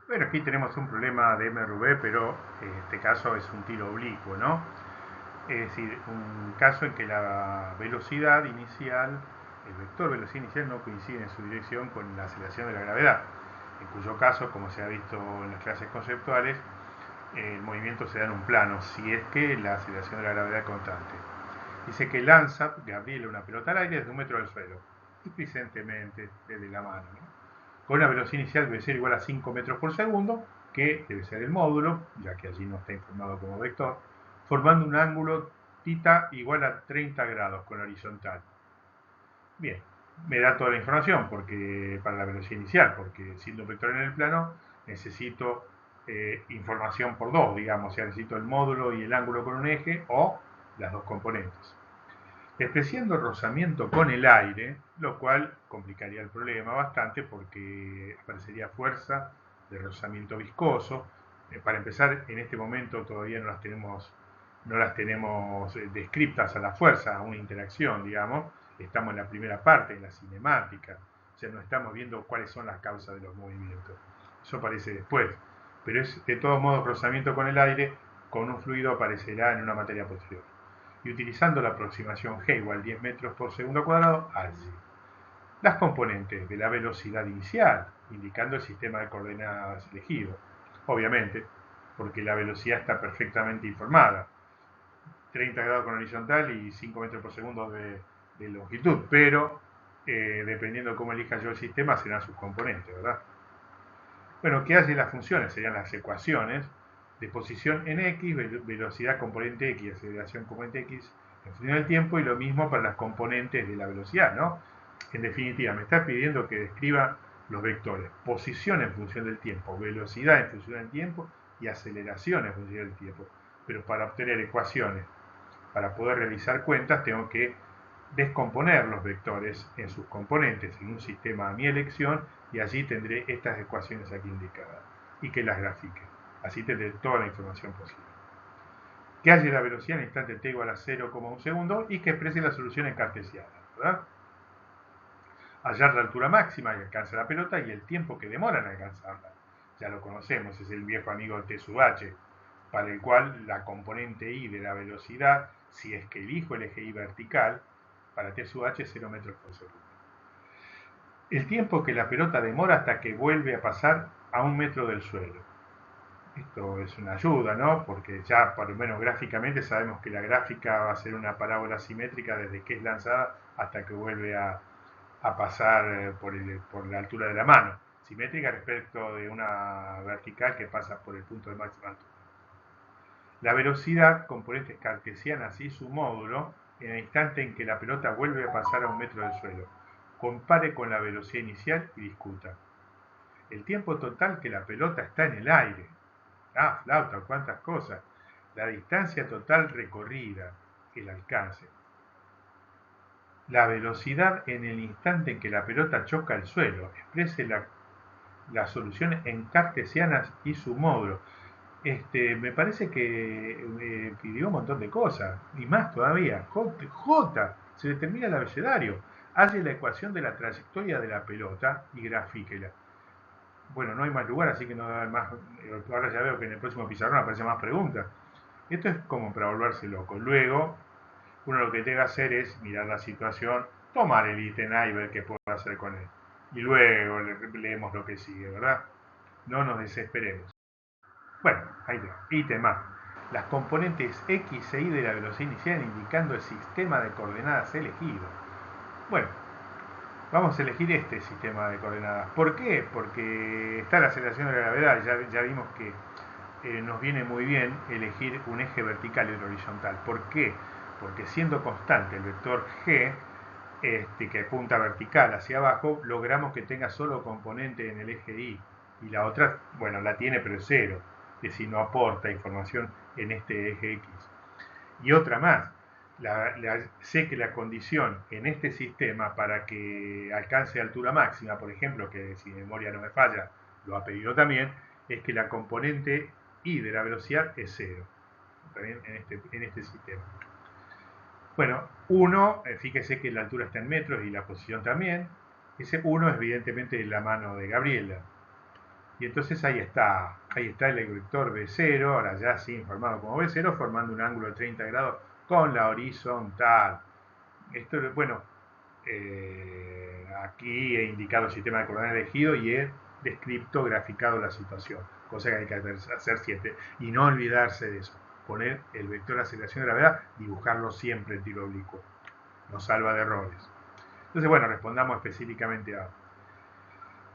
Bueno, aquí tenemos un problema de MRV, pero en este caso es un tiro oblicuo, ¿no? Es decir, un caso en que la velocidad inicial, el vector velocidad inicial no coincide en su dirección con la aceleración de la gravedad, en cuyo caso, como se ha visto en las clases conceptuales, el movimiento se da en un plano, si es que la aceleración de la gravedad es constante. Dice que lanza Gabriela una pelota al aire desde 1 metro del suelo, displicentemente desde la mano, ¿no? Con una velocidad inicial debe ser igual a 5 metros por segundo, que debe ser el módulo, ya que allí no está informado como vector, formando un ángulo θ igual a 30 grados con horizontal. Bien, me da toda la información porque para la velocidad inicial, porque siendo un vector en el plano necesito información por dos, digamos, o sea, necesito el módulo y el ángulo con un eje o las dos componentes. Despreciando el rozamiento con el aire, lo cual complicaría el problema bastante porque aparecería fuerza de rozamiento viscoso. Para empezar, en este momento todavía no las tenemos descriptas a la fuerza, a una interacción, digamos. Estamos en la primera parte, en la cinemática. O sea, no estamos viendo cuáles son las causas de los movimientos. Eso aparece después. Pero es de todos modos rozamiento con el aire, con un fluido aparecerá en una materia posterior y utilizando la aproximación g igual 10 metros por segundo cuadrado, allí. Las componentes de la velocidad inicial, indicando el sistema de coordenadas elegido, obviamente, porque la velocidad está perfectamente informada, 30 grados con horizontal y 5 metros por segundo de longitud, pero dependiendo de cómo elija yo el sistema, serán sus componentes, ¿verdad? Bueno, ¿qué hacen las funciones? Serían las ecuaciones de posición en X, velocidad componente X, aceleración componente X en función del tiempo, y lo mismo para las componentes de la velocidad, ¿no? En definitiva, me está pidiendo que describa los vectores, posición en función del tiempo, velocidad en función del tiempo y aceleración en función del tiempo. Pero para obtener ecuaciones, para poder realizar cuentas, tengo que descomponer los vectores en sus componentes en un sistema a mi elección, y allí tendré estas ecuaciones aquí indicadas y que las grafique. Así tendré toda la información posible. Que halle la velocidad en el instante t igual a 0,1 segundo y que exprese la solución en cartesiana, ¿verdad? Hallar la altura máxima que alcanza la pelota y el tiempo que demora en alcanzarla. Ya lo conocemos, es el viejo amigo T sub h, para el cual la componente i de la velocidad, si es que elijo el eje y vertical, para T sub h es 0 metros por segundo. El tiempo que la pelota demora hasta que vuelve a pasar a 1 metro del suelo. Esto es una ayuda, ¿no? Porque ya por lo menos gráficamente sabemos que la gráfica va a ser una parábola simétrica desde que es lanzada hasta que vuelve a pasar por la altura de la mano. Simétrica respecto de una vertical que pasa por el punto de máxima altura. La velocidad, componentes cartesianas y su módulo, en el instante en que la pelota vuelve a pasar a 1 metro del suelo. Compare con la velocidad inicial y discuta. El tiempo total que la pelota está en el aire. Ah, flauta, cuántas cosas. La distancia total recorrida, el alcance. La velocidad en el instante en que la pelota choca el suelo. Exprese la solución en cartesianas y su módulo. Me parece que pidió un montón de cosas, y más todavía. J, se determina el abecedario. Halle la ecuación de la trayectoria de la pelota y grafíquela. Bueno, no hay más lugar, así que no hay más. Ahora ya veo que en el próximo pizarrón aparecen más preguntas. Esto es como para volverse loco. Luego, uno lo que debe hacer es mirar la situación, tomar el ítem A y ver qué puedo hacer con él. Y luego leemos lo que sigue, ¿verdad? No nos desesperemos. Bueno, ahí está. Ítem A. Las componentes X e Y de la velocidad inicial indicando el sistema de coordenadas elegido. Bueno, vamos a elegir este sistema de coordenadas. ¿Por qué? Porque está la aceleración de la gravedad. Ya vimos que nos viene muy bien elegir un eje vertical y otro horizontal. ¿Por qué? Porque siendo constante el vector G, que apunta vertical hacia abajo, logramos que tenga solo componente en el eje Y. Y la otra, bueno, la tiene pero es cero, que si no aporta información en este eje X. Y otra más, sé que la condición en este sistema para que alcance altura máxima, por ejemplo, que si mi memoria no me falla, lo ha pedido también, es que la componente y de la velocidad es cero, ¿también? En este sistema. Bueno, 1, fíjese que la altura está en metros y la posición también. Ese 1 es evidentemente la mano de Gabriela. Y entonces ahí está el vector B0, ahora ya así informado como B0, formando un ángulo de 30 grados con la horizontal. Esto, bueno, aquí he indicado el sistema de coordenadas elegido y he descrito, graficado la situación, cosa que hay que hacer siempre. Y no olvidarse de eso, poner el vector de aceleración de gravedad, dibujarlo siempre en tiro oblicuo, nos salva de errores. Entonces, bueno, respondamos específicamente a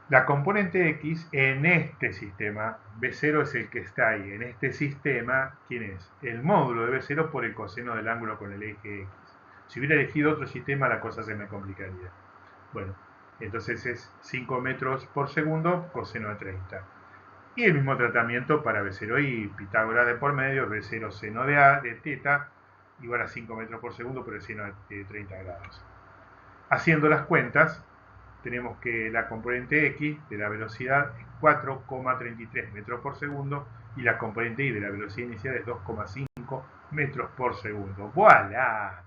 la componente X en este sistema. B0 es el que está ahí. En este sistema, ¿quién es? El módulo de B0 por el coseno del ángulo con el eje X. Si hubiera elegido otro sistema, la cosa se me complicaría. Bueno, entonces es 5 metros por segundo, coseno de 30. Y el mismo tratamiento para B0 y Pitágoras de por medio, B0 seno de A de teta, igual a 5 metros por segundo, pero el seno de 30 grados. Haciendo las cuentas, tenemos que la componente X de la velocidad es 4,33 metros por segundo y la componente Y de la velocidad inicial es 2,5 metros por segundo. ¡Voilà!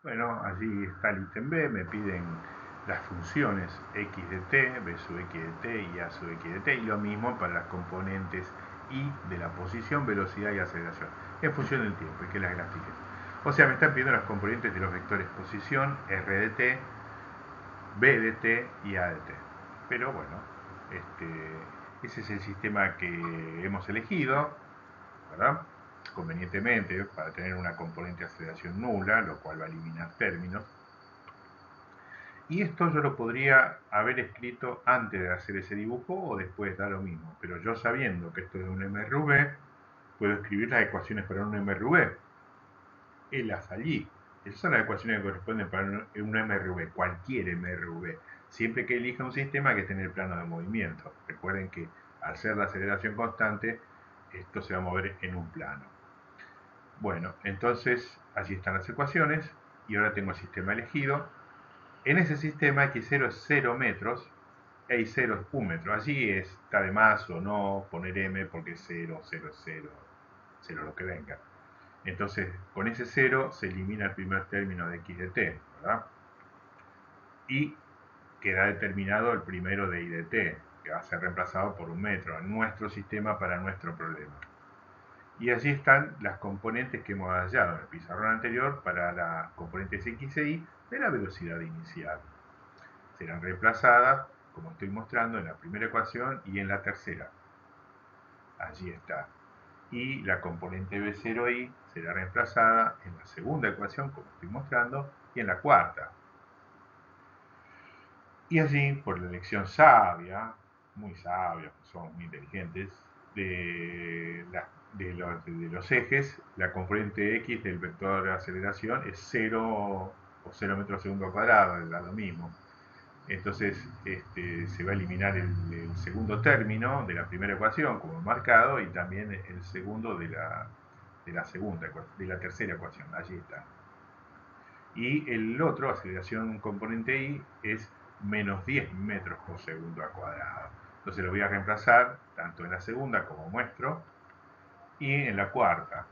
Bueno, allí está el ítem B, me piden las funciones x de t, b sub x de t y a sub x de t, y lo mismo para las componentes y de la posición, velocidad y aceleración, en función del tiempo, y que las grafiques. O sea, me están pidiendo las componentes de los vectores posición, r de t, b de t y a de t. Pero bueno, ese es el sistema que hemos elegido, ¿verdad? Convenientemente para tener una componente de aceleración nula, lo cual va a eliminar términos. Y esto yo lo podría haber escrito antes de hacer ese dibujo o después, da lo mismo. Pero yo sabiendo que esto es un MRV, puedo escribir las ecuaciones para un MRV. Helas allí. Esas son las ecuaciones que corresponden para un MRV, cualquier MRV. Siempre que elija un sistema que esté en el plano de movimiento. Recuerden que al ser la aceleración constante, esto se va a mover en un plano. Bueno, entonces allí están las ecuaciones y ahora tengo el sistema elegido. En ese sistema x0 es 0 metros e y0 es 1 metro. Allí está de más o no poner m porque 0, 0 es 0, 0 lo que venga. Entonces con ese 0 se elimina el primer término de x de t, ¿verdad? Y queda determinado el primero de y de t, que va a ser reemplazado por 1 metro en nuestro sistema para nuestro problema. Y allí están las componentes que hemos hallado en el pizarrón anterior para las componentes x e y de la velocidad inicial. Serán reemplazadas, como estoy mostrando, en la primera ecuación y en la tercera. Allí está. Y la componente B0i será reemplazada en la segunda ecuación, como estoy mostrando, y en la cuarta. Y allí, por la elección sabia, muy sabia, somos muy inteligentes, de los ejes, la componente x del vector de aceleración es 0 o 0 metros por segundo cuadrado, es lo mismo. Entonces se va a eliminar el segundo término de la primera ecuación como marcado y también el segundo de la tercera ecuación, allí está. Y el otro, aceleración componente y, es menos 10 metros por segundo al cuadrado. Entonces lo voy a reemplazar tanto en la segunda como muestro y en la cuarta.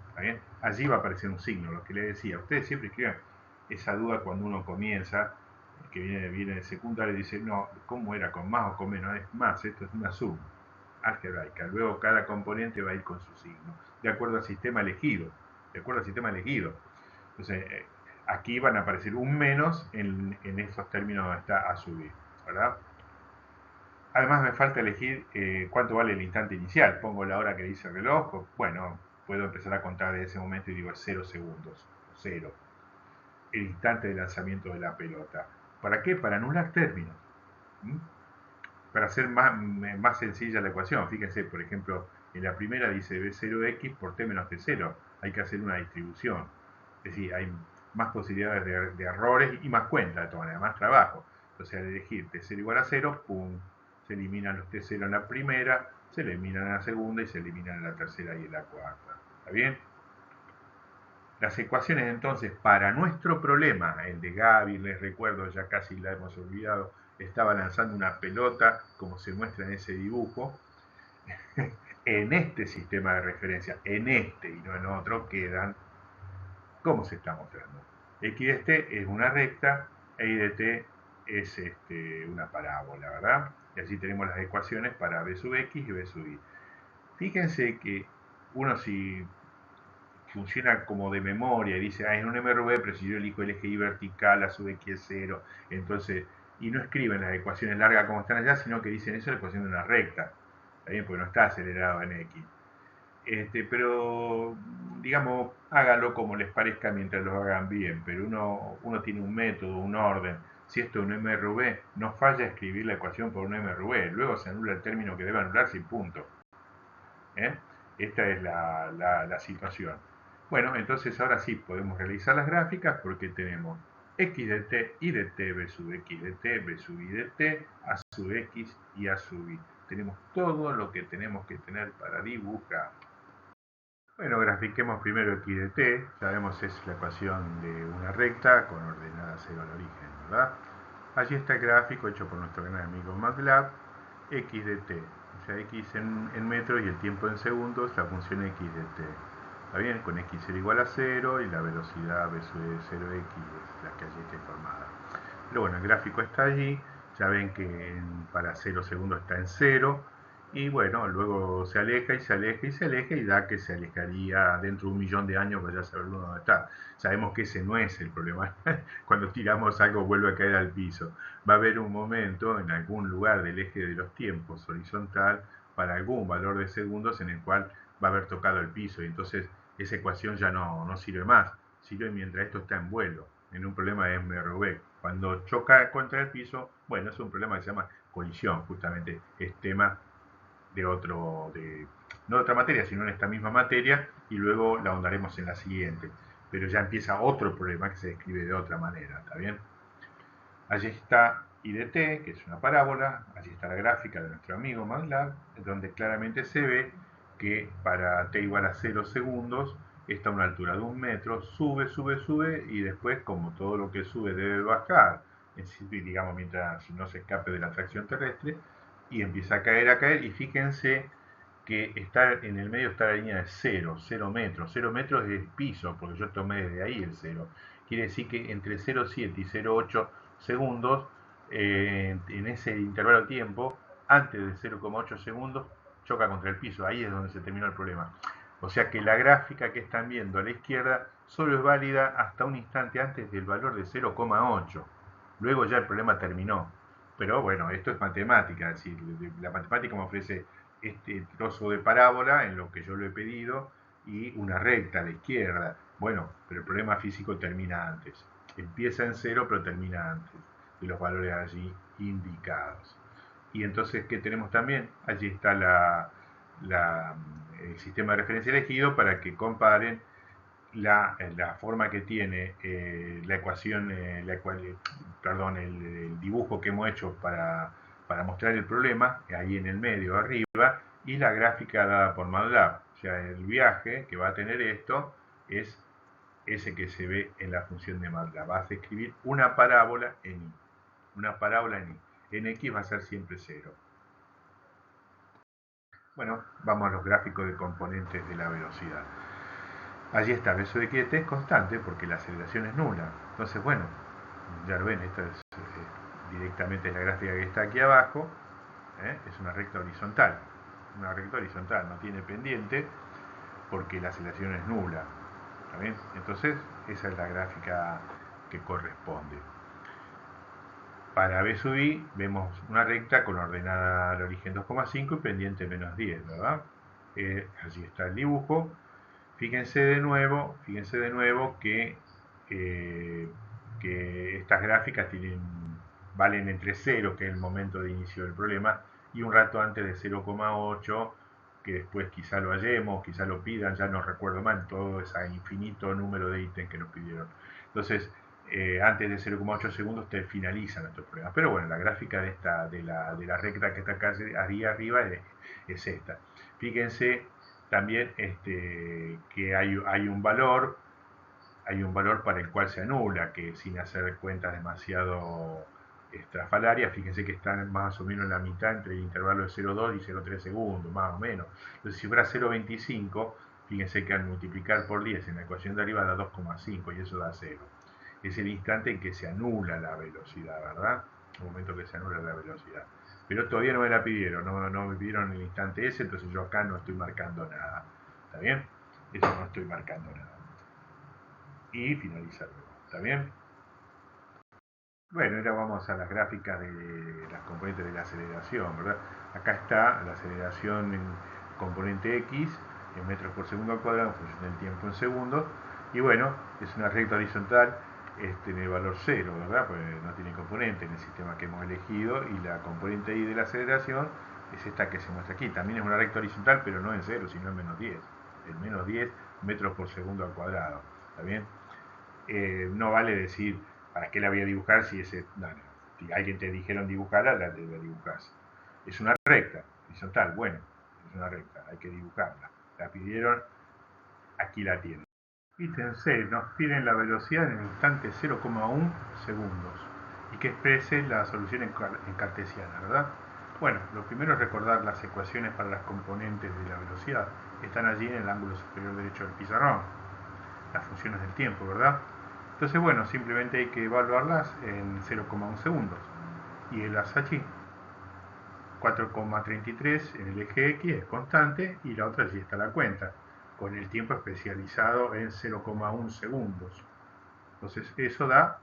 ¿Está bien? Allí va a aparecer un signo, lo que le decía. Ustedes siempre escriban esa duda cuando uno comienza, que viene de secundaria y dice, no, ¿cómo era? ¿Con más o con menos? Es más, esto es una suma algebraica. Luego cada componente va a ir con su signo, de acuerdo al sistema elegido. De acuerdo al sistema elegido. Entonces, aquí van a aparecer un menos en esos términos donde está a subir, ¿verdad? Además me falta elegir cuánto vale el instante inicial. Pongo la hora que dice el reloj. Bueno, puedo empezar a contar de ese momento y digo 0 segundos. 0. El instante de lanzamiento de la pelota. ¿Para qué? Para anular términos. ¿Mm? Para hacer más sencilla la ecuación. Fíjense, por ejemplo, en la primera dice B0x por t menos t0. Hay que hacer una distribución. Es decir, hay más posibilidades de errores y más cuenta de todas maneras, más trabajo. Entonces al elegir t0 igual a 0, ¡pum! Se eliminan los t0 en la primera, se eliminan en la segunda y se eliminan en la tercera y en la cuarta. ¿Está bien? Las ecuaciones entonces para nuestro problema, el de Gaby, les recuerdo, ya casi la hemos olvidado, estaba lanzando una pelota, como se muestra en ese dibujo, en este sistema de referencia, en este y no en otro, quedan como se está mostrando. X de t es una recta, e y de t es una parábola, ¿verdad? Y allí tenemos las ecuaciones para b sub x y b sub y. Fíjense que uno si funciona como de memoria y dice, es un MRV, pero si yo elijo el eje y vertical, a sub x es 0, entonces, y no escriben las ecuaciones largas como están allá, sino que dicen eso es la ecuación de una recta, ¿está bien? Porque no está acelerado en x. Pero, digamos, hágalo como les parezca mientras lo hagan bien, pero uno tiene un método, un orden. Si esto es un MRV, no falla escribir la ecuación por un MRV, luego se anula el término que debe anularse y punto. Esta es la situación. Bueno, entonces ahora sí podemos realizar las gráficas porque tenemos x de t y de t, b sub x de t, b sub y de t, a sub x y a sub y. Tenemos todo lo que tenemos que tener para dibujar. Bueno, grafiquemos primero x de t, sabemos es la ecuación de una recta con ordenada 0 al origen, ¿verdad? Allí está el gráfico hecho por nuestro gran amigo MATLAB, x de t, o sea, x en metros y el tiempo en segundos, la función x de t. ¿Está bien? Con x0 igual a 0 y la velocidad v sub 0x es la que allí está informada. Pero bueno, el gráfico está allí, ya ven que para 0 segundos está en 0, y bueno, luego se aleja y se aleja y se aleja y da que se alejaría dentro de 1.000.000 de años para ya saber dónde está. Sabemos que ese no es el problema. Cuando tiramos algo vuelve a caer al piso. Va a haber un momento en algún lugar del eje de los tiempos horizontal para algún valor de segundos en el cual va a haber tocado el piso y entonces esa ecuación ya no sirve más. Sirve mientras esto está en vuelo, en un problema de MRV. Cuando choca contra el piso, bueno, es un problema que se llama colisión, justamente es tema de no de otra materia, sino en esta misma materia, y luego la ahondaremos en la siguiente. Pero ya empieza otro problema que se describe de otra manera, ¿está bien? Allí está I de t, que es una parábola, allí está la gráfica de nuestro amigo MATLAB, donde claramente se ve que para t igual a 0 segundos está a una altura de 1 metro, sube, sube, sube, y después, como todo lo que sube debe bajar, digamos, mientras no se escape de la atracción terrestre, y empieza a caer, y fíjense que está en el medio está la línea de 0, 0 metros. 0 metros es el piso, porque yo tomé desde ahí el 0. Quiere decir que entre 0,7 y 0,8 segundos, en ese intervalo de tiempo, antes de 0,8 segundos, choca contra el piso. Ahí es donde se terminó el problema. O sea que la gráfica que están viendo a la izquierda solo es válida hasta un instante antes del valor de 0,8. Luego ya el problema terminó. Pero bueno, esto es matemática, es decir, la matemática me ofrece este trozo de parábola en lo que yo lo he pedido y una recta a la izquierda. Bueno, pero el problema físico termina antes. Empieza en 0, pero termina antes de los valores allí indicados. Y entonces, ¿qué tenemos también? Allí está el sistema de referencia elegido para que comparen la forma que tiene la ecuación, perdón, el dibujo que hemos hecho para mostrar el problema, ahí en el medio arriba, y la gráfica dada por MATLAB. O sea, el viaje que va a tener esto es ese que se ve en la función de MATLAB. Vas a escribir una parábola en Y. Una parábola en Y. En X va a ser siempre 0. Bueno, vamos a los gráficos de componentes de la velocidad. Allí está, el beso de quiete es constante porque la aceleración es nula. Entonces, bueno, ya lo ven, esta es directamente la gráfica que está aquí abajo. Es una recta horizontal. Una recta horizontal, no tiene pendiente porque la aceleración es nula. ¿Está bien? Entonces, esa es la gráfica que corresponde. Para B sub I vemos una recta con ordenada al origen 2,5 y pendiente menos 10, ¿verdad? Allí está el dibujo. Fíjense de nuevo que estas gráficas valen entre 0, que es el momento de inicio del problema, y un rato antes de 0,8, que después quizá lo hallemos, quizá lo pidan, ya no recuerdo mal, todo ese infinito número de ítems que nos pidieron. Entonces, antes de 0,8 segundos te finaliza nuestro problema. Pero bueno, la gráfica de la recta que está acá arriba es esta. Fíjense también que hay un valor para el cual se anula, que sin hacer cuentas demasiado estrafalarias, fíjense que están más o menos en la mitad entre el intervalo de 0,2 y 0,3 segundos, más o menos. Entonces, si fuera 0,25, fíjense que al multiplicar por 10 en la ecuación de arriba da 2,5 y eso da 0. Es el instante en que se anula la velocidad, ¿verdad? El momento que se anula la velocidad. pero todavía no me la pidieron, no me pidieron el instante ese, entonces yo acá no estoy marcando nada. ¿Está bien? Eso no estoy marcando nada. Y finalizar luego. ¿Está bien? Bueno, ahora vamos a las gráficas de las componentes de la aceleración, ¿verdad? Acá está la aceleración en componente X, en metros por segundo al cuadrado, en función del tiempo en segundos. Y bueno, es una recta horizontal en el valor 0, ¿verdad? Pues no tiene componente en el sistema que hemos elegido. Y la componente Y de la aceleración es esta que se muestra aquí. También es una recta horizontal, pero no en 0, sino en menos 10. En menos 10 metros por segundo al cuadrado. ¿Está bien? No vale decir para qué la voy a dibujar si ese. No. Si alguien te dijeron dibujarla, la debe dibujarse. Es una recta horizontal, bueno, es una recta, hay que dibujarla. La pidieron, aquí la tienen. Ítem C, nos piden la velocidad en el instante 0,1 segundos y que exprese la solución en cartesiana, ¿verdad? Bueno, lo primero es recordar las ecuaciones para las componentes de la velocidad. Están allí en el ángulo superior derecho del pizarrón. Las funciones del tiempo, ¿verdad? Entonces, bueno, simplemente hay que evaluarlas en 0,1 segundos. Y las allí. 4,33 en el eje X es constante y la otra allí está la cuenta, con el tiempo especializado en 0,1 segundos. Entonces, eso da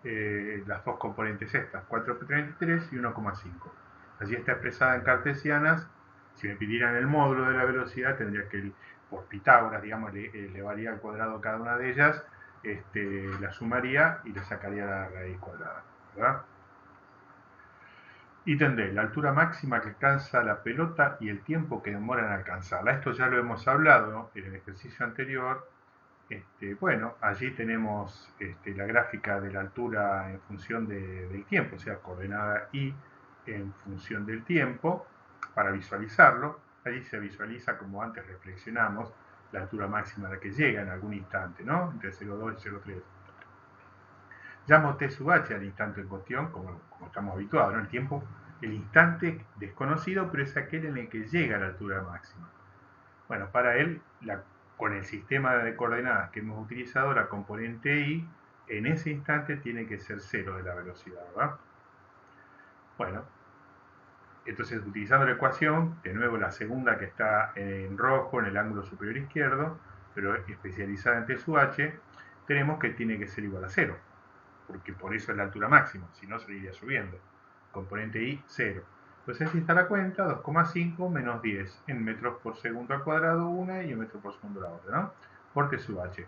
las dos componentes estas, 4,33 y 1,5. Allí está expresada en cartesianas. Si me pidieran el módulo de la velocidad, tendría que, por Pitágoras, digamos, le elevaría al cuadrado cada una de ellas, la sumaría y le sacaría la raíz cuadrada, ¿verdad? Ítem D, la altura máxima que alcanza la pelota y el tiempo que demora en alcanzarla. Esto ya lo hemos hablado en el ejercicio anterior. Bueno, allí tenemos la gráfica de la altura en función del tiempo, o sea, coordenada y en función del tiempo, para visualizarlo. Allí se visualiza, como antes reflexionamos, la altura máxima a la que llega en algún instante, ¿no? Entre 0,2 y 0,3. Llamo T sub h al instante en cuestión, como estamos habituados, ¿no? El tiempo, el instante desconocido, pero es aquel en el que llega a la altura máxima. Bueno, para él, con el sistema de coordenadas que hemos utilizado, la componente y en ese instante tiene que ser 0 de la velocidad, ¿verdad? Bueno, entonces utilizando la ecuación, de nuevo la segunda que está en rojo en el ángulo superior izquierdo, pero especializada en T sub h, tenemos que tiene que ser igual a 0, porque por eso es la altura máxima, si no seguiría subiendo. Componente y 0. Entonces aquí está la cuenta, 2,5 menos 10 en metros por segundo al cuadrado una y en metros por segundo la otra, ¿no? Por T sub h.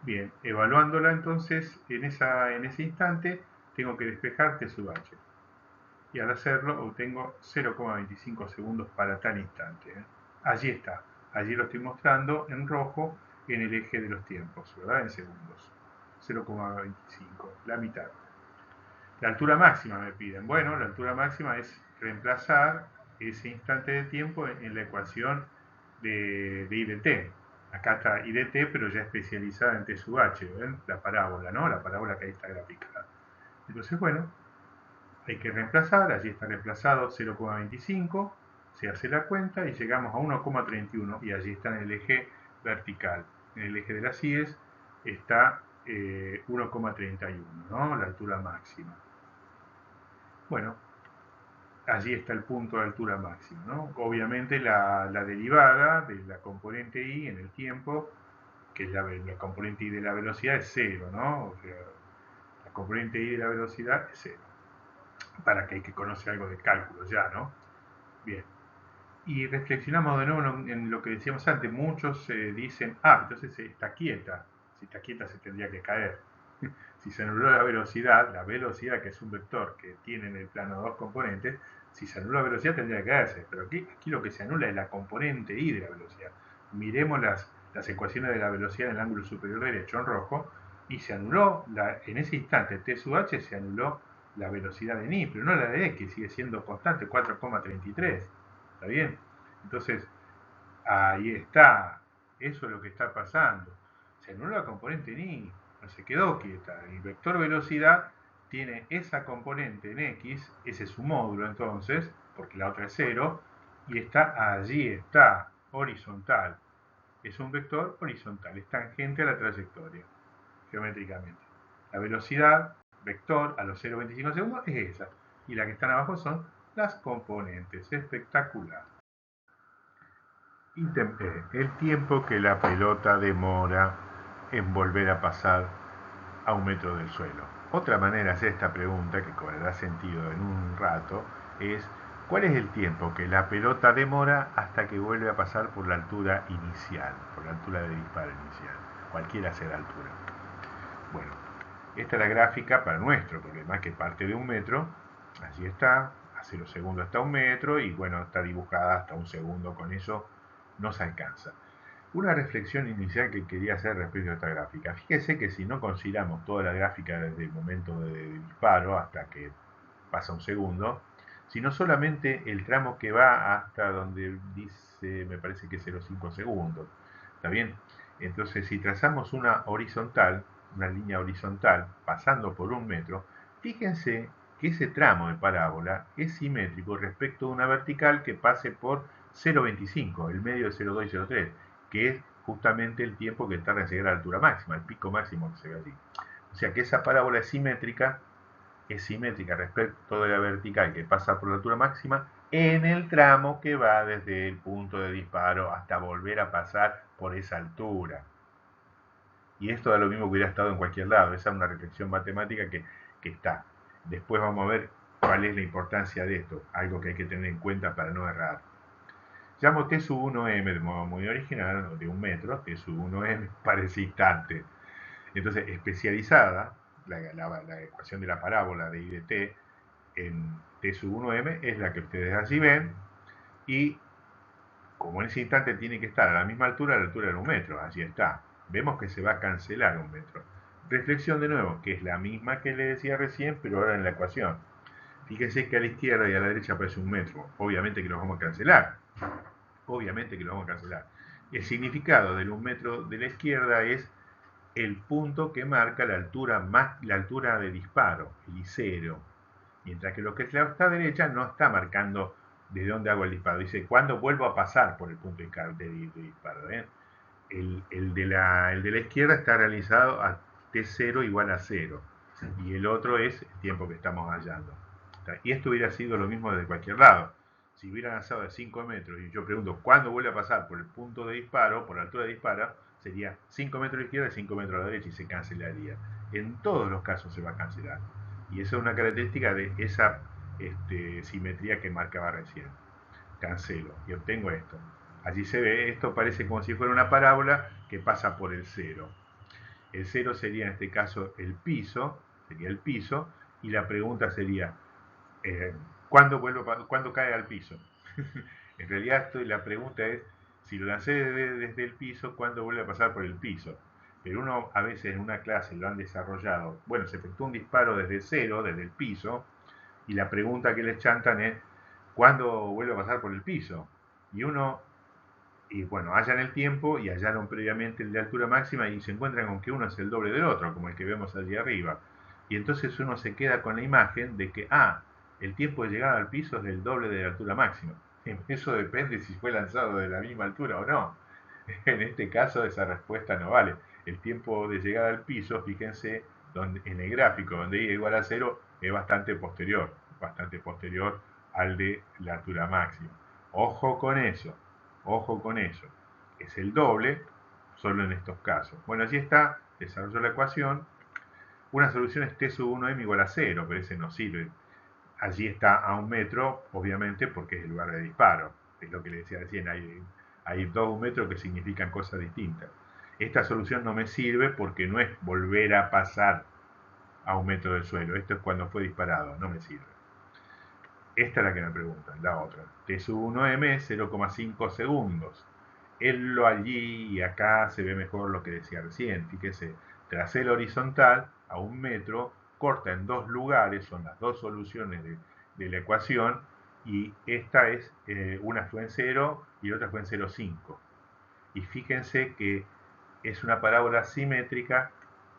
Bien, evaluándola entonces en ese instante tengo que despejar T sub h. Y al hacerlo obtengo 0,25 segundos para tal instante. Allí está, allí lo estoy mostrando en rojo en el eje de los tiempos, ¿verdad? En segundos. 0,25, la mitad. La altura máxima me piden. Bueno, la altura máxima es reemplazar ese instante de tiempo en la ecuación de I de t. Acá está I de t, pero ya especializada en T sub h, ¿ven? La parábola, ¿no? La parábola que ahí está graficada. Entonces, bueno, hay que reemplazar, allí está reemplazado 0,25, se hace la cuenta y llegamos a 1,31 y allí está en el eje vertical. En el eje de las IES está 1,31, ¿no? La altura máxima. Bueno, allí está el punto de altura máxima, ¿no? Obviamente la derivada de la componente I en el tiempo, que es la componente I de la velocidad, es 0, ¿no? O sea, la componente I de la velocidad es 0. Para que hay que conocer algo de cálculo ya, ¿no? Bien. Y reflexionamos de nuevo en lo que decíamos antes. Muchos dicen, entonces está quieta. Si está quieta se tendría que caer. Si se anuló la velocidad que es un vector que tiene en el plano dos componentes, si se anula la velocidad tendría que caerse. Pero aquí lo que se anula es la componente y de la velocidad. Miremos las ecuaciones de la velocidad en el ángulo superior derecho en rojo y se anuló, en ese instante T sub h se anuló la velocidad de ni, pero no la de x, sigue siendo constante, 4,33. ¿Está bien? Entonces, ahí está. Eso es lo que está pasando. Se anuló la componente ni, no se quedó quieta. El vector velocidad tiene esa componente en x, ese es su módulo entonces, porque la otra es 0, y está allí, está, horizontal. Es un vector horizontal, es tangente a la trayectoria, geométricamente. La velocidad, vector, a los 0,25 segundos es esa. y las que están abajo son las componentes. Espectacular. Ítem E, el tiempo que la pelota demora en volver a pasar a 1 metro del suelo. Otra manera de hacer esta pregunta, que cobrará sentido en un rato, es ¿cuál es el tiempo que la pelota demora hasta que vuelve a pasar por la altura inicial, por la altura de disparo inicial? Cualquiera sea la altura. Bueno, esta es la gráfica para nuestro problema, que parte de 1 metro, así está, a 0 segundos hasta 1 metro, y bueno, está dibujada hasta 1 segundo, con eso nos alcanza. Una reflexión inicial que quería hacer respecto a esta gráfica. Fíjese que si no consideramos toda la gráfica desde el momento de disparo hasta que pasa 1 segundo, sino solamente el tramo que va hasta donde dice, me parece que 0,5 segundos. ¿Está bien? Entonces, si trazamos una horizontal, una línea horizontal, pasando por 1 metro, fíjense que ese tramo de parábola es simétrico respecto a una vertical que pase por 0,25, el medio de 0,2 y 0,3, que es justamente el tiempo que tarda en llegar a la altura máxima, el pico máximo que se ve allí. O sea que esa parábola es simétrica respecto de la vertical que pasa por la altura máxima en el tramo que va desde el punto de disparo hasta volver a pasar por esa altura. Y esto da lo mismo que hubiera estado en cualquier lado. Esa es una reflexión matemática que está. Después vamos a ver cuál es la importancia de esto, algo que hay que tener en cuenta para no errar. Llamo T sub 1m de modo muy original, de 1 metro, T sub 1m parece instante. Entonces, especializada, la ecuación de la parábola de I de T en T sub 1m es la que ustedes allí ven, y como en ese instante tiene que estar a la misma altura, a la altura de 1 metro, allí está. Vemos que se va a cancelar 1 metro. Reflexión de nuevo, que es la misma que le decía recién, pero ahora en la ecuación. Fíjense que a la izquierda y a la derecha aparece 1 metro. Obviamente que los vamos a cancelar. Obviamente que lo vamos a cancelar. El significado del 1 metro de la izquierda es el punto que marca la altura de disparo, el I0. Mientras que lo que está a la derecha no está marcando de dónde hago el disparo. Dice, ¿cuándo vuelvo a pasar por el punto de disparo? El de la izquierda está realizado a T0 igual a 0. Y el otro es el tiempo que estamos hallando. Y esto hubiera sido lo mismo desde cualquier lado. Si hubiera lanzado de 5 metros y yo pregunto cuándo vuelve a pasar por el punto de disparo, por la altura de disparo, sería 5 metros a la izquierda y 5 metros a la derecha y se cancelaría. En todos los casos se va a cancelar. Y esa es una característica de esa simetría que marcaba recién. Cancelo y obtengo esto. Allí se ve, esto parece como si fuera una parábola que pasa por el 0. El 0 sería en este caso el piso, y la pregunta sería, ¿cuándo cae al piso? En realidad la pregunta es, si lo lancé desde el piso, ¿cuándo vuelve a pasar por el piso? Pero uno a veces en una clase lo han desarrollado, bueno, se efectúa un disparo desde 0, desde el piso, y la pregunta que les chantan es, ¿cuándo vuelve a pasar por el piso? Y bueno, hallan el tiempo y hallaron previamente el de altura máxima y se encuentran con que uno es el doble del otro, como el que vemos allí arriba. Y entonces uno se queda con la imagen de que, el tiempo de llegada al piso es el doble de la altura máxima. Eso depende si fue lanzado de la misma altura o no. En este caso esa respuesta no vale. El tiempo de llegada al piso, fíjense, en el gráfico donde I igual a 0 es bastante posterior al de la altura máxima. Ojo con eso. Es el doble solo en estos casos. Bueno, allí está, desarrollo la ecuación. Una solución es T sub 1m igual a 0, pero ese no sirve. Allí está a 1 metro, obviamente, porque es el lugar de disparo. Es lo que le decía recién, hay 2 metros que significan cosas distintas. Esta solución no me sirve porque no es volver a pasar a 1 metro del suelo. Esto es cuando fue disparado, no me sirve. Esta es la que me preguntan, la otra. T sub 1m, 0,5 segundos. Él allí y acá se ve mejor lo que decía recién. Fíjese, tracé la horizontal a 1 metro, corta en 2 lugares, son las 2 soluciones de la ecuación, y esta es, una fue en 0 y otra fue en 0,5. Y fíjense que es una parábola simétrica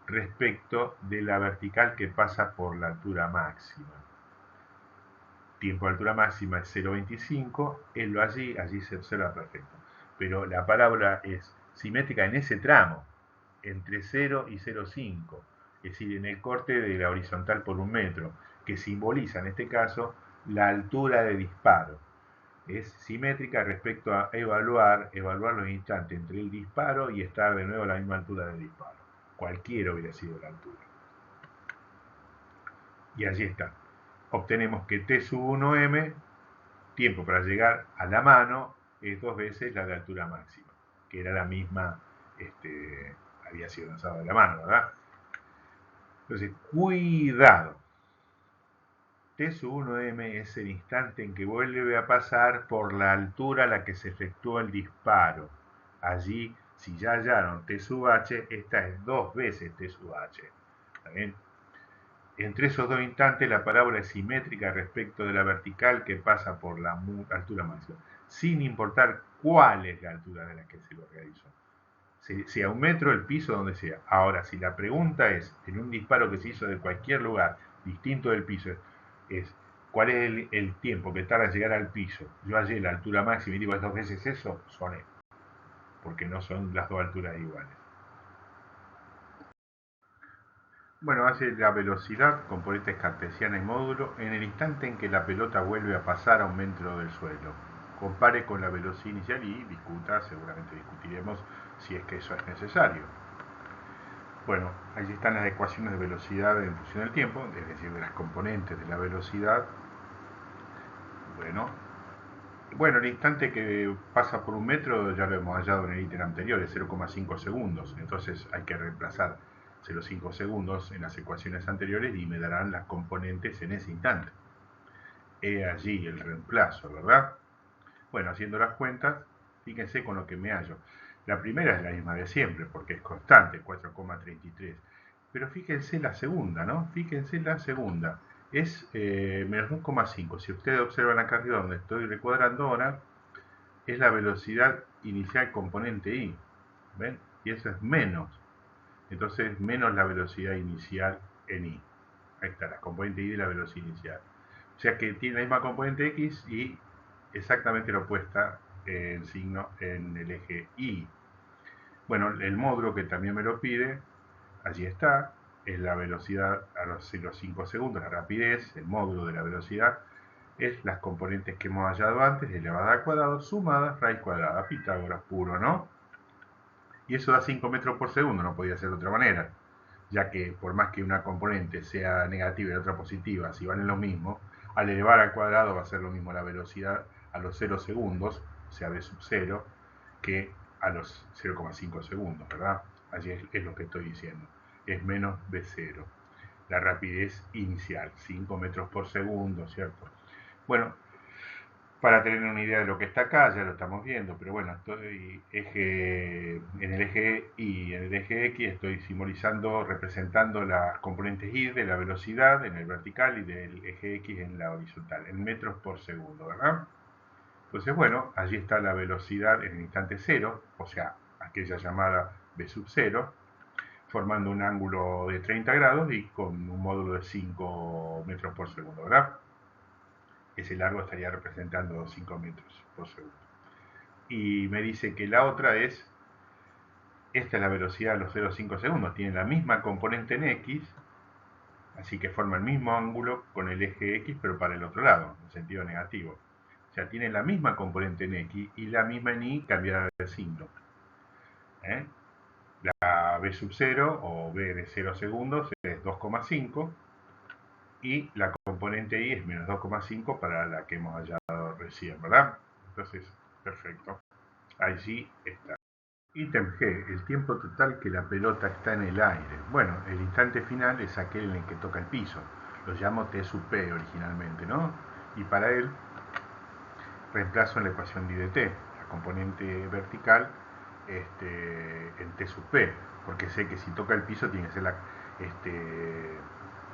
respecto de la vertical que pasa por la altura máxima. Tiempo de altura máxima es 0,25, allí se observa perfecto. Pero la parábola es simétrica en ese tramo, entre 0 y 0,5, es decir, en el corte de la horizontal por 1 metro, que simboliza en este caso la altura de disparo. Es simétrica respecto a evaluar los instantes entre el disparo y estar de nuevo a la misma altura del disparo. Cualquiera hubiera sido la altura. Y allí está. Obtenemos que T sub 1m, tiempo para llegar a la mano, es 2 veces la de altura máxima, que era la misma, había sido lanzado de la mano, ¿verdad? Entonces, cuidado. T sub 1m es el instante en que vuelve a pasar por la altura a la que se efectúa el disparo. Allí, si ya hallaron T sub h, esta es 2 veces T sub h. ¿Está bien? Entre esos dos instantes la parábola es simétrica respecto de la vertical que pasa por la altura máxima, sin importar cuál es la altura de la que se lo realizó. Sea 1 metro el piso, donde sea. Ahora, si la pregunta es, en un disparo que se hizo de cualquier lugar, distinto del piso, es ¿cuál es el tiempo que tarda en llegar al piso? Yo hallé la altura máxima y digo, ¿es 2 veces eso? Son esto, porque no son las dos alturas iguales. Bueno, hace la velocidad, componentes cartesiana y módulo, en el instante en que la pelota vuelve a pasar a 1 metro del suelo. Compare con la velocidad inicial y discuta, seguramente discutiremos si es que eso es necesario. Bueno, allí están las ecuaciones de velocidad en función del tiempo, es decir, de las componentes de la velocidad. Bueno, el instante que pasa por 1 metro ya lo hemos hallado en el ítem anterior, es 0,5 segundos. Entonces hay que reemplazar 0,5 segundos en las ecuaciones anteriores y me darán las componentes en ese instante. He allí el reemplazo, ¿verdad? Bueno, haciendo las cuentas, fíjense con lo que me hallo. La primera es la misma de siempre, porque es constante, 4,33. Pero fíjense la segunda, ¿no? Fíjense la segunda. Es menos 2,5. Si ustedes observan acá arriba donde estoy recuadrando ahora, es la velocidad inicial componente I. ¿Ven? Y eso es menos. Entonces, menos la velocidad inicial en I. Ahí está, la componente I de la velocidad inicial. O sea que tiene la misma componente X y exactamente la opuesta en signo en el eje Y. Bueno, el módulo que también me lo pide, allí está, es la velocidad a los 0,5 segundos, la rapidez, el módulo de la velocidad, es las componentes que hemos hallado antes, elevada al cuadrado, sumadas, raíz cuadrada, Pitágoras puro, ¿no? Y eso da 5 metros por segundo, no podía ser de otra manera, ya que por más que una componente sea negativa y la otra positiva, si valen lo mismo, al elevar al cuadrado va a ser lo mismo la velocidad a los 0 segundos, o sea, v sub 0, que a los 0,5 segundos, ¿verdad? Allí es lo que estoy diciendo. Es menos v0. La rapidez inicial, 5 metros por segundo, ¿cierto? Bueno, para tener una idea de lo que está acá, ya lo estamos viendo, pero bueno, estoy en el eje Y y en el eje X estoy simbolizando, representando las componentes Y de la velocidad en el vertical y del eje X en la horizontal, en metros por segundo, ¿verdad? Entonces, bueno, allí está la velocidad en el instante cero, o sea, aquella llamada v sub 0, formando un ángulo de 30 grados y con un módulo de 5 metros por segundo, ¿verdad? Ese largo estaría representando 5 metros por segundo. Y me dice que la otra es, esta es la velocidad a los 0,5 segundos, tiene la misma componente en X, así que forma el mismo ángulo con el eje X, pero para el otro lado, en sentido negativo. O sea, tiene la misma componente en X y la misma en Y cambiada de signo. La V sub 0 o V de 0 segundos es 2,5 y la componente Y es menos 2,5 para la que hemos hallado recién, ¿verdad? Entonces, perfecto. Allí está. Ítem G, el tiempo total que la pelota está en el aire. Bueno, el instante final es aquel en el que toca el piso. Lo llamo T sub P originalmente, ¿no? Y para él reemplazo en la ecuación de I de T, la componente vertical en T sub P, porque sé que si toca el piso tiene que ser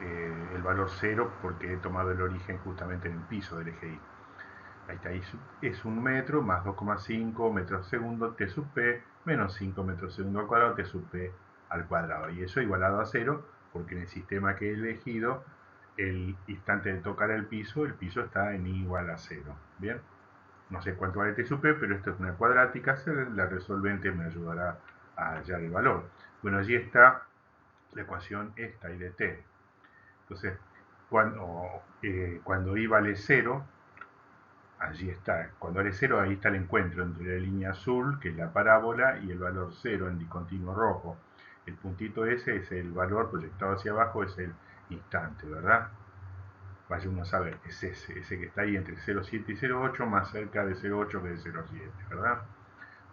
el valor 0 porque he tomado el origen justamente en el piso del eje Y. Ahí está, es 1 metro más 2,5 metros segundo T sub P menos 5 metros segundo al cuadrado T sub P al cuadrado. Y eso igualado a 0 porque en el sistema que he elegido, el instante de tocar el piso está en I igual a 0. ¿Bien? No sé cuánto vale T sub P, pero esto es una cuadrática, la resolvente me ayudará a hallar el valor. Bueno, allí está la ecuación esta I de T. Entonces, cuando i vale 0, allí está. Cuando vale 0, ahí está el encuentro entre la línea azul, que es la parábola, y el valor 0 en discontinuo rojo. El puntito ese es el valor proyectado hacia abajo, es el instante, ¿verdad? Vaya uno a saber, es ese que está ahí entre 0,7 y 0,8, más cerca de 0,8 que de 0,7, ¿verdad?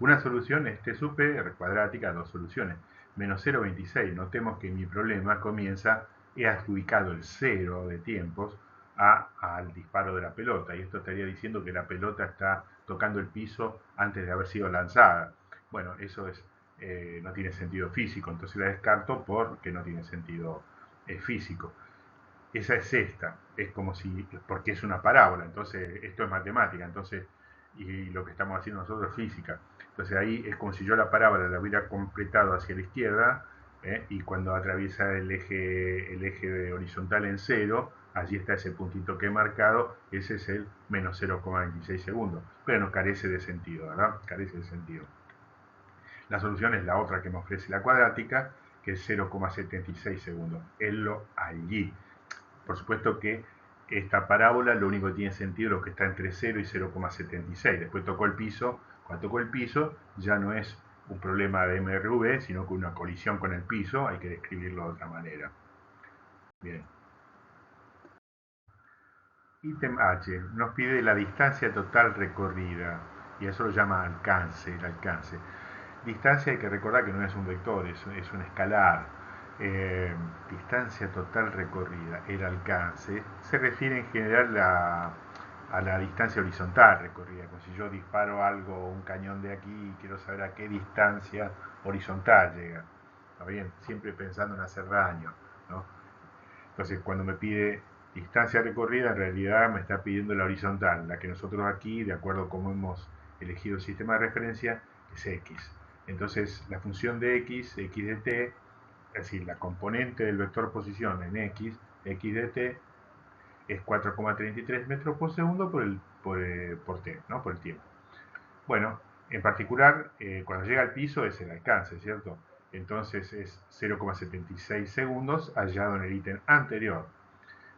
Una solución es T sub P cuadrática, dos soluciones. Menos 0,26. Notemos que mi problema comienza, he adjudicado el 0 de tiempos al disparo de la pelota. Y esto estaría diciendo que la pelota está tocando el piso antes de haber sido lanzada. Bueno, eso no tiene sentido físico, entonces la descarto porque no tiene sentido físico. Esa es esta, es como si, porque es una parábola, entonces esto es matemática, entonces, y lo que estamos haciendo nosotros es física. Entonces ahí es como si yo la parábola la hubiera completado hacia la izquierda, y cuando atraviesa el eje horizontal en 0, allí está ese puntito que he marcado, ese es el menos 0,26 segundos, pero no carece de sentido, ¿verdad? Carece de sentido. La solución es la otra que me ofrece la cuadrática, que es 0,76 segundos. Es lo allí. Por supuesto que esta parábola lo único que tiene sentido es lo que está entre 0 y 0,76. Después tocó el piso. Cuando tocó el piso ya no es un problema de MRV, sino que una colisión con el piso. Hay que describirlo de otra manera. Bien. Ítem H. Nos pide la distancia total recorrida. Y eso lo llama alcance, el alcance. Distancia hay que recordar que no es un vector, es un escalar. Distancia total recorrida, el alcance, se refiere en general a la distancia horizontal recorrida. Como si yo disparo algo, un cañón de aquí, y quiero saber a qué distancia horizontal llega. ¿Está bien? Siempre pensando en hacer daño, ¿no? Entonces, cuando me pide distancia recorrida, en realidad me está pidiendo la horizontal, la que nosotros aquí, de acuerdo a cómo hemos elegido el sistema de referencia, es x. Entonces, la función de x de t, es decir, la componente del vector posición en x de t, es 4,33 metros por segundo por t, ¿no? Por el tiempo. Bueno, en particular, cuando llega al piso es el alcance, ¿cierto? Entonces es 0,76 segundos hallado en el ítem anterior.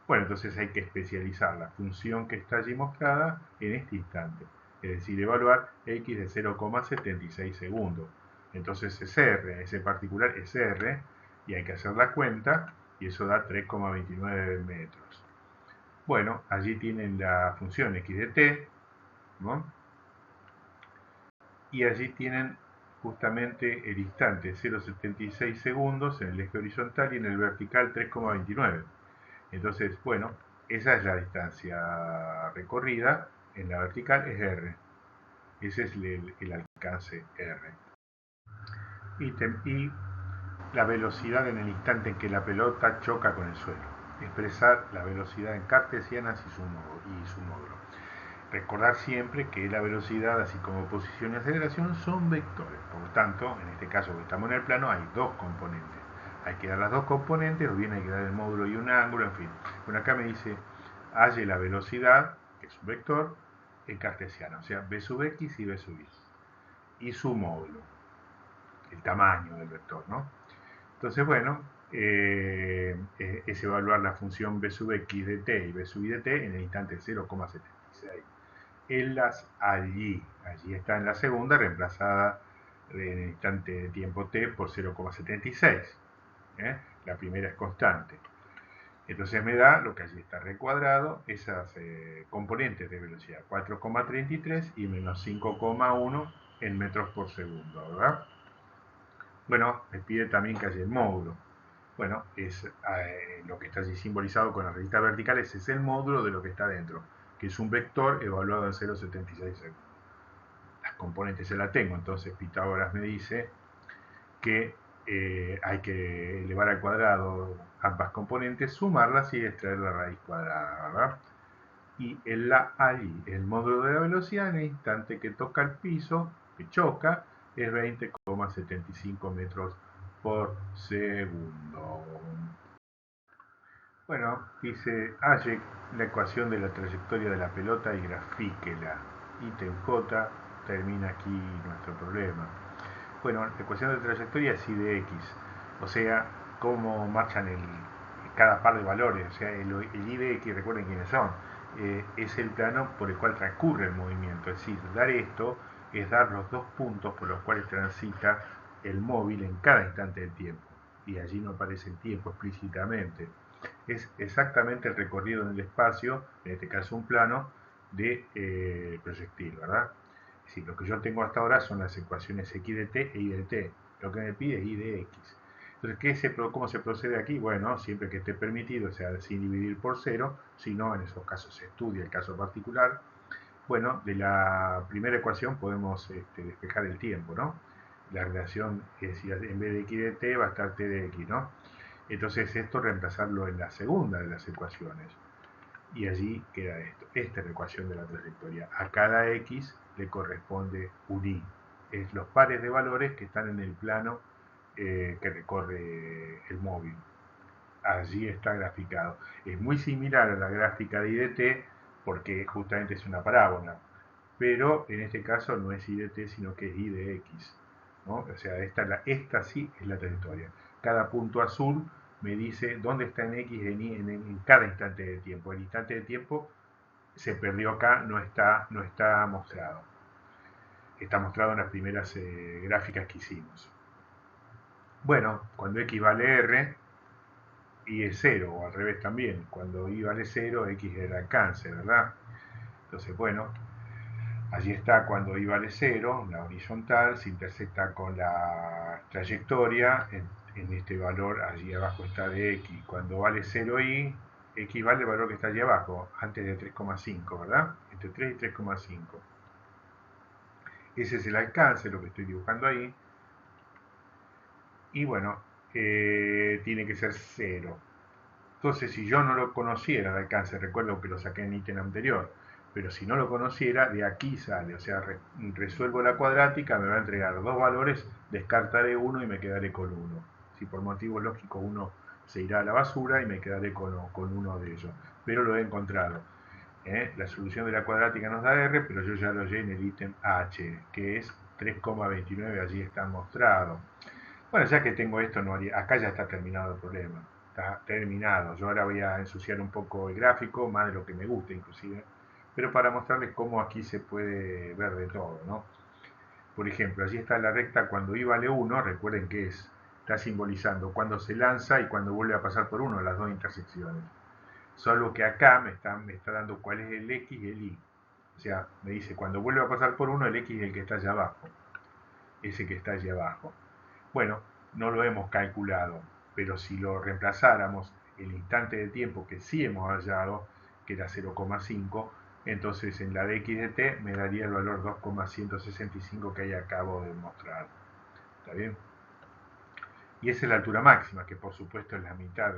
Bueno, entonces hay que especializar la función que está allí mostrada en este instante. Es decir, evaluar x de 0,76 segundos. Entonces es r, ese particular es r, y hay que hacer la cuenta, y eso da 3,29 metros. Bueno, allí tienen la función x de t, ¿no? Y allí tienen justamente el instante 0,76 segundos en el eje horizontal y en el vertical 3,29. Entonces, bueno, esa es la distancia recorrida, en la vertical es r. Ese es el alcance r. Ítem I, la velocidad en el instante en que la pelota choca con el suelo. Expresar la velocidad en cartesianas y su módulo. Recordar siempre que la velocidad, así como posición y aceleración, son vectores. Por lo tanto, en este caso que estamos en el plano, hay dos componentes. Hay que dar las dos componentes, o bien hay que dar el módulo y un ángulo, en fin. Bueno, acá me dice, halle la velocidad, que es un vector, en cartesiano, o sea, b sub x y b sub y su módulo, el tamaño del vector, ¿no? Entonces, bueno, es evaluar la función b sub x de t y b sub y de t en el instante 0,76. Allí está en la segunda, reemplazada en el instante de tiempo t por 0,76. La primera es constante. Entonces me da lo que allí está recuadrado, esas componentes de velocidad, 4,33 y menos 5,1 en metros por segundo, ¿verdad? Bueno, me pide también que haya el módulo. Bueno, es lo que está allí simbolizado con las rayitas verticales, es el módulo de lo que está dentro, que es un vector evaluado en 0,76 segundos. Las componentes ya las tengo, entonces Pitágoras me dice que hay que elevar al cuadrado ambas componentes, sumarlas y extraer la raíz cuadrada, ¿verdad? Y ahí, el módulo de la velocidad en el instante que toca el piso, que choca, es 20,75 metros por segundo. Bueno, dice, halle la ecuación de la trayectoria de la pelota y grafíquela. Ítem J, termina aquí nuestro problema. Bueno, la ecuación de trayectoria es I de X, o sea, cómo marchan cada par de valores, o sea, el I de X, recuerden quiénes son, es el plano por el cual transcurre el movimiento, es decir, dar esto es dar los dos puntos por los cuales transita el móvil en cada instante del tiempo, y allí no aparece el tiempo explícitamente. Es exactamente el recorrido en el espacio, en este caso un plano, de proyectil, ¿verdad? Es decir, lo que yo tengo hasta ahora son las ecuaciones x de t e y de t. Lo que me pide es y de x. Entonces, ¿cómo se procede aquí? Bueno, siempre que esté permitido, o sea, sin dividir por cero, si no, en esos casos se estudia el caso particular. Bueno, de la primera ecuación podemos despejar el tiempo, ¿no? La relación, es decir, en vez de x de t va a estar t de x, ¿no? Entonces esto reemplazarlo en la segunda de las ecuaciones. Y allí queda esto. Esta es la ecuación de la trayectoria. A cada x le corresponde un y. Es los pares de valores que están en el plano que recorre el móvil. Allí está graficado. Es muy similar a la gráfica de I de t porque justamente es una parábola. Pero en este caso no es I de t, sino que es I de x, ¿no? O sea, esta sí es la trayectoria. Cada punto azul me dice dónde está en x en cada instante de tiempo. El instante de tiempo se perdió acá, no está mostrado. Está mostrado en las primeras gráficas que hicimos. Bueno, cuando x vale r, y es 0, o al revés también. Cuando y vale 0, x es el alcance, ¿verdad? Entonces, bueno, allí está cuando y vale 0, la horizontal, se intersecta con la trayectoria, en este valor allí abajo está de x. Cuando vale 0 y, x vale el valor que está allí abajo, antes de 3,5, ¿verdad? Entre 3 y 3,5. Ese es el alcance, lo que estoy dibujando ahí. Y bueno, tiene que ser 0. Entonces, si yo no lo conociera el alcance, recuerdo que lo saqué en ítem anterior, pero si no lo conociera, de aquí sale, o sea, resuelvo la cuadrática, me va a entregar dos valores, descartaré uno y me quedaré con uno. Si por motivos lógicos uno se irá a la basura y me quedaré con uno de ellos, pero lo he encontrado. La solución de la cuadrática nos da R, pero yo ya lo llené en el ítem H, que es 3,29, allí está mostrado. Bueno, ya que tengo esto, no haría, acá ya está terminado el problema. Está terminado. Yo ahora voy a ensuciar un poco el gráfico, más de lo que me gusta inclusive, pero para mostrarles cómo aquí se puede ver de todo, ¿no? Por ejemplo, allí está la recta cuando i vale 1, recuerden que está simbolizando cuando se lanza y cuando vuelve a pasar por 1, las dos intersecciones. Solo que acá me está dando cuál es el x y el y. O sea, me dice cuando vuelve a pasar por 1, el x es el que está allá abajo. Ese que está allí abajo. Bueno, no lo hemos calculado, pero si lo reemplazáramos el instante de tiempo que sí hemos hallado, que era 0,5, entonces en la de x de t me daría el valor 2,165 que ahí acabo de mostrar. ¿Está bien? Y esa es la altura máxima, que por supuesto es la mitad,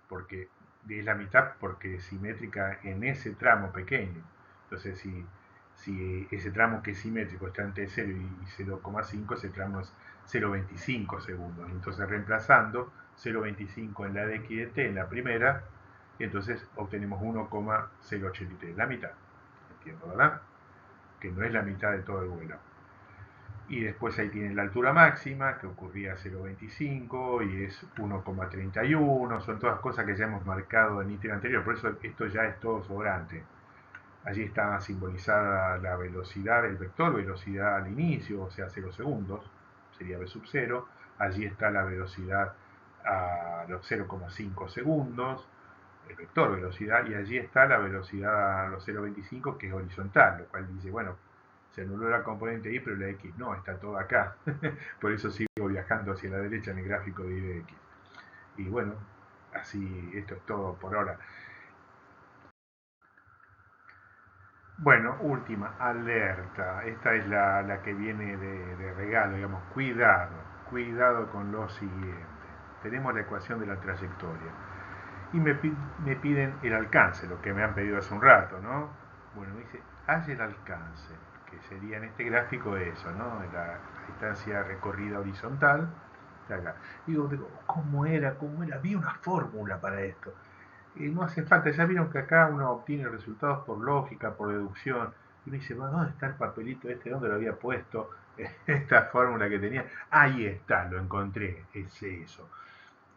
porque es la mitad porque es simétrica en ese tramo pequeño. Entonces, si ese tramo que es simétrico está entre 0 y 0,5, ese tramo es 0,25 segundos. Entonces, reemplazando 0,25 en la de x de t en la primera, entonces obtenemos 1,083, la mitad. Entiendo, ¿verdad? Que no es la mitad de todo el vuelo. Y después ahí tienen la altura máxima, que ocurría a 0,25 y es 1,31. Son todas cosas que ya hemos marcado en ítem anterior, por eso esto ya es todo sobrante. Allí está simbolizada la velocidad, el vector velocidad al inicio, o sea 0 segundos, sería v sub 0. Allí está la velocidad a los 0,5 segundos, el vector velocidad, y allí está la velocidad a los 0,25 que es horizontal, lo cual dice, bueno, se anuló la componente y, pero la x no, está todo acá. Por eso sigo viajando hacia la derecha en el gráfico de y de x. Y bueno, así, esto es todo por ahora. Bueno, última, alerta. Esta es la que viene de regalo, digamos, cuidado con lo siguiente. Tenemos la ecuación de la trayectoria. Y me piden el alcance, lo que me han pedido hace un rato, ¿no? Bueno, me dice, haz el alcance, que sería en este gráfico eso, ¿no? La distancia recorrida horizontal. Acá. Digo, ¿cómo era? ¿Cómo era? Vi una fórmula para esto. No hace falta, ya vieron que acá uno obtiene resultados por lógica, por deducción. Y me dice, bueno, ¿dónde está el papelito este? ¿Dónde lo había puesto? Esta fórmula que tenía. Ahí está, lo encontré, es eso.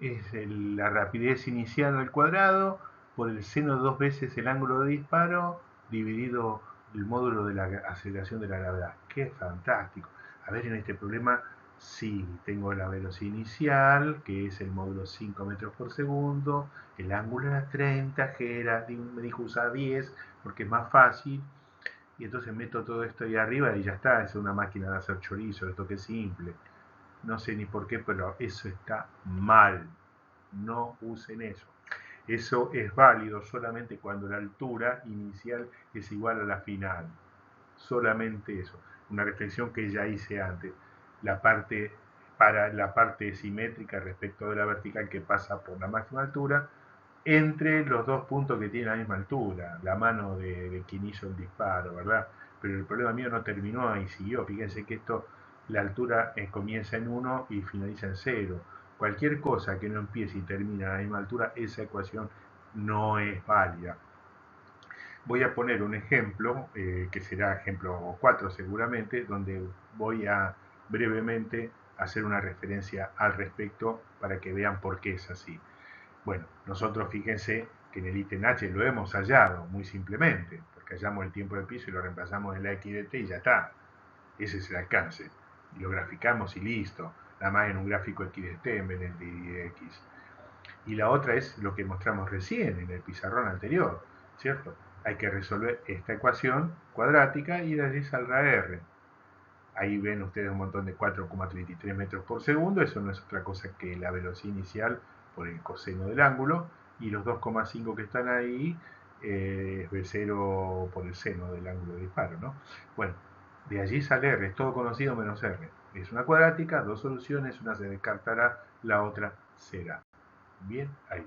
es la rapidez inicial al cuadrado por el seno de 2 veces el ángulo de disparo dividido el módulo de la aceleración de la gravedad. ¡Qué fantástico! A ver, en este problema sí, tengo la velocidad inicial, que es el módulo 5 metros por segundo, el ángulo era 30, me dijo usar 10 porque es más fácil, y entonces meto todo esto ahí arriba y ya está, es una máquina de hacer chorizo, esto que es simple. No sé ni por qué, pero eso está mal. No usen eso. Eso es válido solamente cuando la altura inicial es igual a la final. Solamente eso. Una reflexión que ya hice antes. La parte para la parte simétrica respecto de la vertical que pasa por la máxima altura entre los dos puntos que tienen la misma altura, la mano de quien hizo el disparo, ¿verdad? Pero el problema mío no terminó ahí, siguió. Fíjense que esto, la altura comienza en 1 y finaliza en 0. Cualquier cosa que no empiece y termine a la misma altura, esa ecuación no es válida. Voy a poner un ejemplo, que será ejemplo 4 seguramente, donde voy a brevemente hacer una referencia al respecto para que vean por qué es así. Bueno, nosotros fíjense que en el ítem H lo hemos hallado muy simplemente, porque hallamos el tiempo del piso y lo reemplazamos en la x de t y ya está. Ese es el alcance. Y lo graficamos y listo. Nada más en un gráfico x de t en vez del de y de x. Y la otra es lo que mostramos recién en el pizarrón anterior, ¿cierto? Hay que resolver esta ecuación cuadrática y de allí saldrá R. Ahí ven ustedes un montón de 4,33 metros por segundo, eso no es otra cosa que la velocidad inicial por el coseno del ángulo, y los 2,5 que están ahí es V0 por el seno del ángulo de disparo, ¿no? Bueno, de allí sale R, es todo conocido menos R. Es una cuadrática, dos soluciones, una se descartará, la otra será. Bien, ahí.